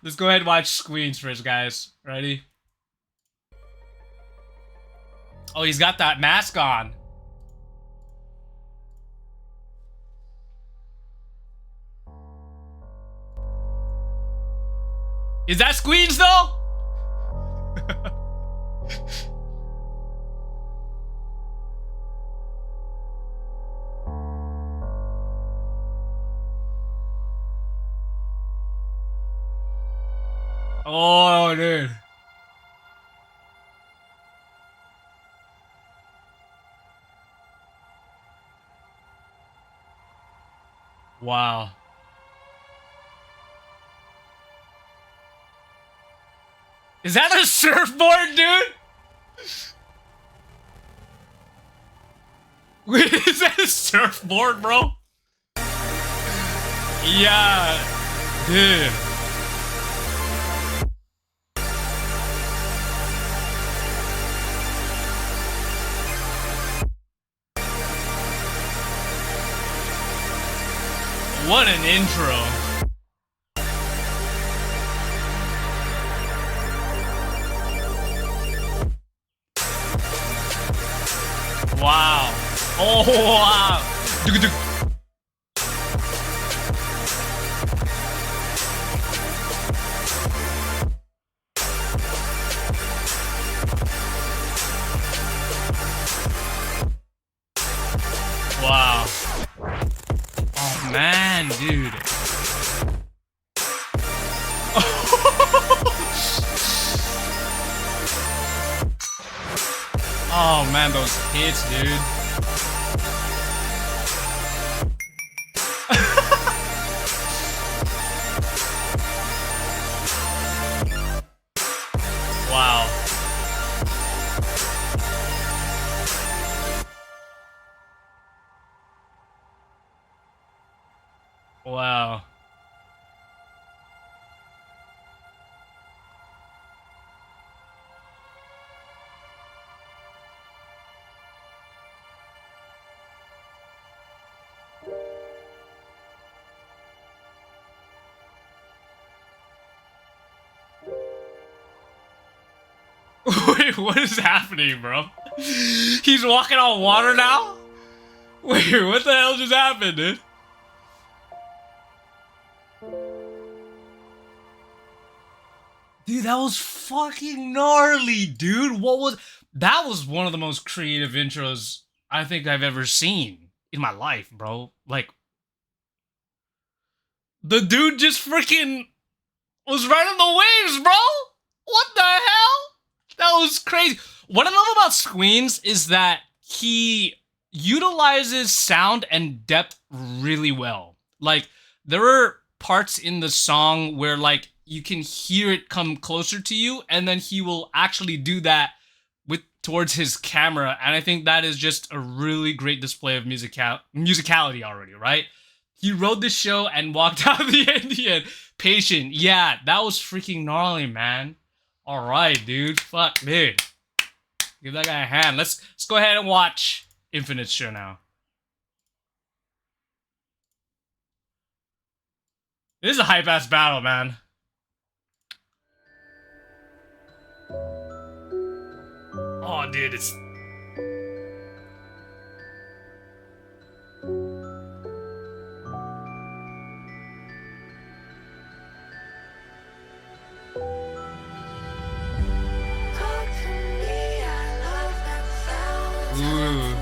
Let's go ahead and watch Squeens first, guys. Ready? Oh, he's got that mask on. Is that Squeens though? Oh, dude. Wow. Is that a surfboard, dude? Wait, is that a surfboard, bro? Yeah, dude. What an intro. Wow. Oh, wow. Wow. Oh, man, dude. Oh, man, those hits, dude. Wow. Wow. Wait, what is happening, bro? He's walking on water now? Wait, what the hell just happened, dude? Dude, that was fucking gnarly, dude. That was one of the most creative intros I think I've ever seen in my life, bro. Like, the dude just freaking was riding the waves, bro. What the hell? That was crazy. What I love about Squeens is that he utilizes sound and depth really well. Like, there are parts in the song where, like, you can hear it come closer to you, and then he will actually do that with towards his camera, and I think that is just a really great display of musicality already, right? He rode the show and walked out of the Indian. Patient, yeah, that was freaking gnarly, man. All right, dude. Fuck, dude. Give that guy a hand. Let's go ahead and watch Infinite's show now. This is a hype ass battle, man. Oh, dude, it's. Ooh.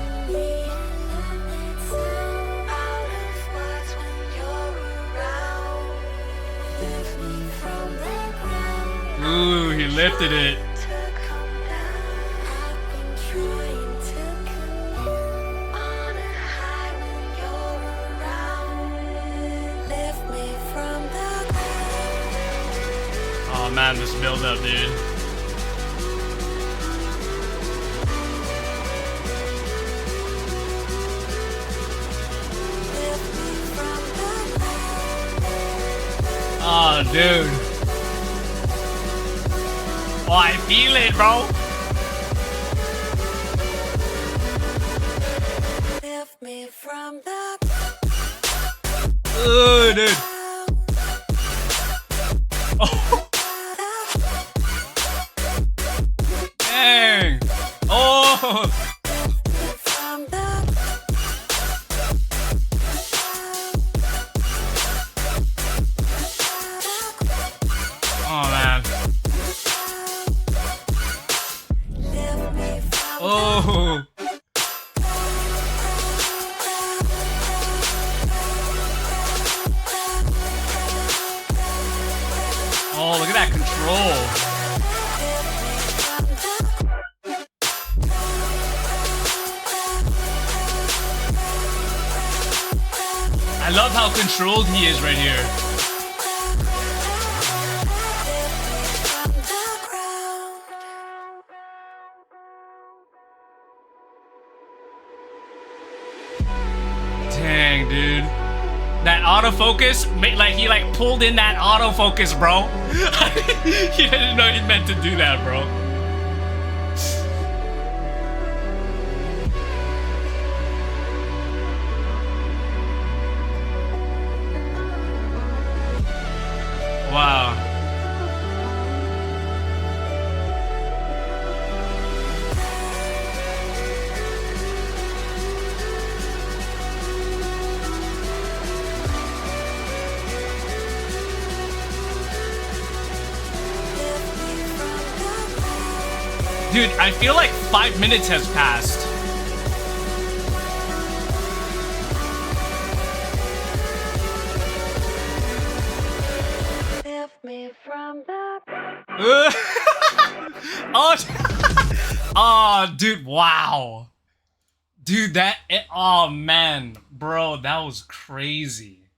Ooh, he lifted it. Oh man, this build up, dude. Oh, dude. Oh, I feel it, bro. Lift me from the. Ooh, dude. Oh, dang. Oh. from the Oh, man. lift me from Oh. Oh, look at that control. I love how controlled he is right here. from the ground. Dang, dude. That autofocus, like he like pulled in that autofocus, bro. He didn't know he meant to do that, bro. Wow. Dude, I feel like 5 minutes has passed. Lift me from the Oh, oh, dude, wow. Dude, oh man, bro, that was crazy.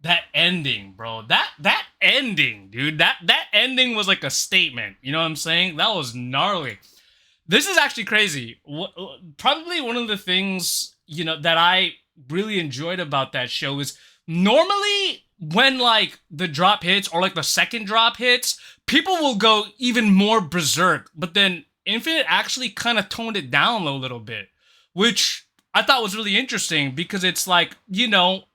That ending, bro. That ending, dude. That ending was like a statement. You know what I'm saying? That was gnarly. This is actually crazy. Probably one of the things, you know, that I really enjoyed about that show is normally when like the drop hits or like the second drop hits, people will go even more berserk. But then Infinite actually kind of toned it down a little bit, which I thought was really interesting because it's like, you know,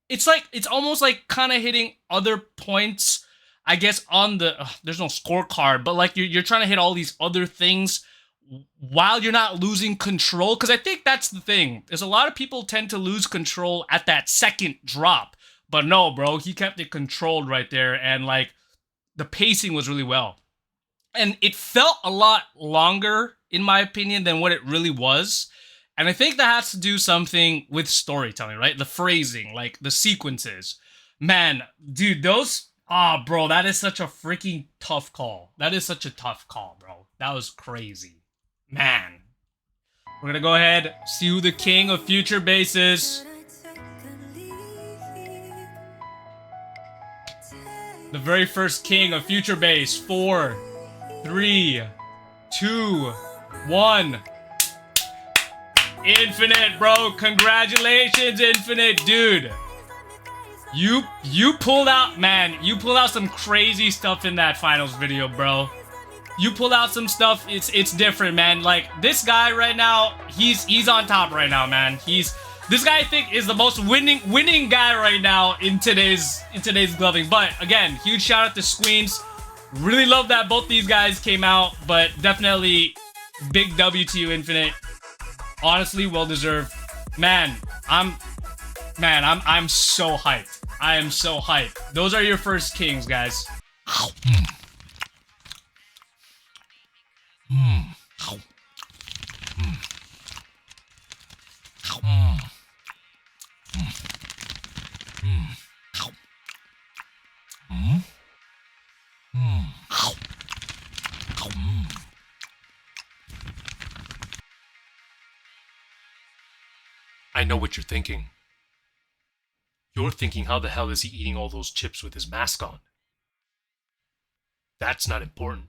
it's almost like kind of hitting other points, I guess, on the there's no scorecard, but like you're trying to hit all these other things while you're not losing control. Because I think that's the thing, is a lot of people tend to lose control at that second drop, but no, bro, he kept it controlled right there, and like the pacing was really well, and it felt a lot longer in my opinion than what it really was. And I think that has to do something with storytelling, right? The phrasing, like the sequences. Man, dude, those... Ah, bro, that is such a freaking tough call. That is such a tough call, bro. That was crazy. Man. We're gonna go ahead, see who the king of future base is. The very first king of future base. 4, 3, 2, 1... Infinite, bro. Congratulations, Infinite, dude. You pulled out, man. You pulled out some crazy stuff in that finals video, bro. You pulled out some stuff. It's different, man. Like this guy right now, he's on top right now, man. This guy I think is the most winning guy right now in today's gloving. But again, huge shout out to Squeens. Really love that both these guys came out, but definitely big W to you, Infinite. Honestly, well deserved. Man, I'm so hyped. I am so hyped. Those are your first kings, guys. I know what you're thinking. You're thinking, how the hell is he eating all those chips with his mask on? That's not important.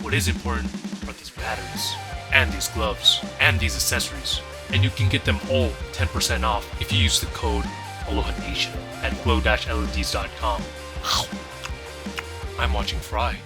What is important are these batteries, and these gloves, and these accessories. And you can get them all 10% off if you use the code ALOHANATION at glow-leds.com. I'm watching Fry.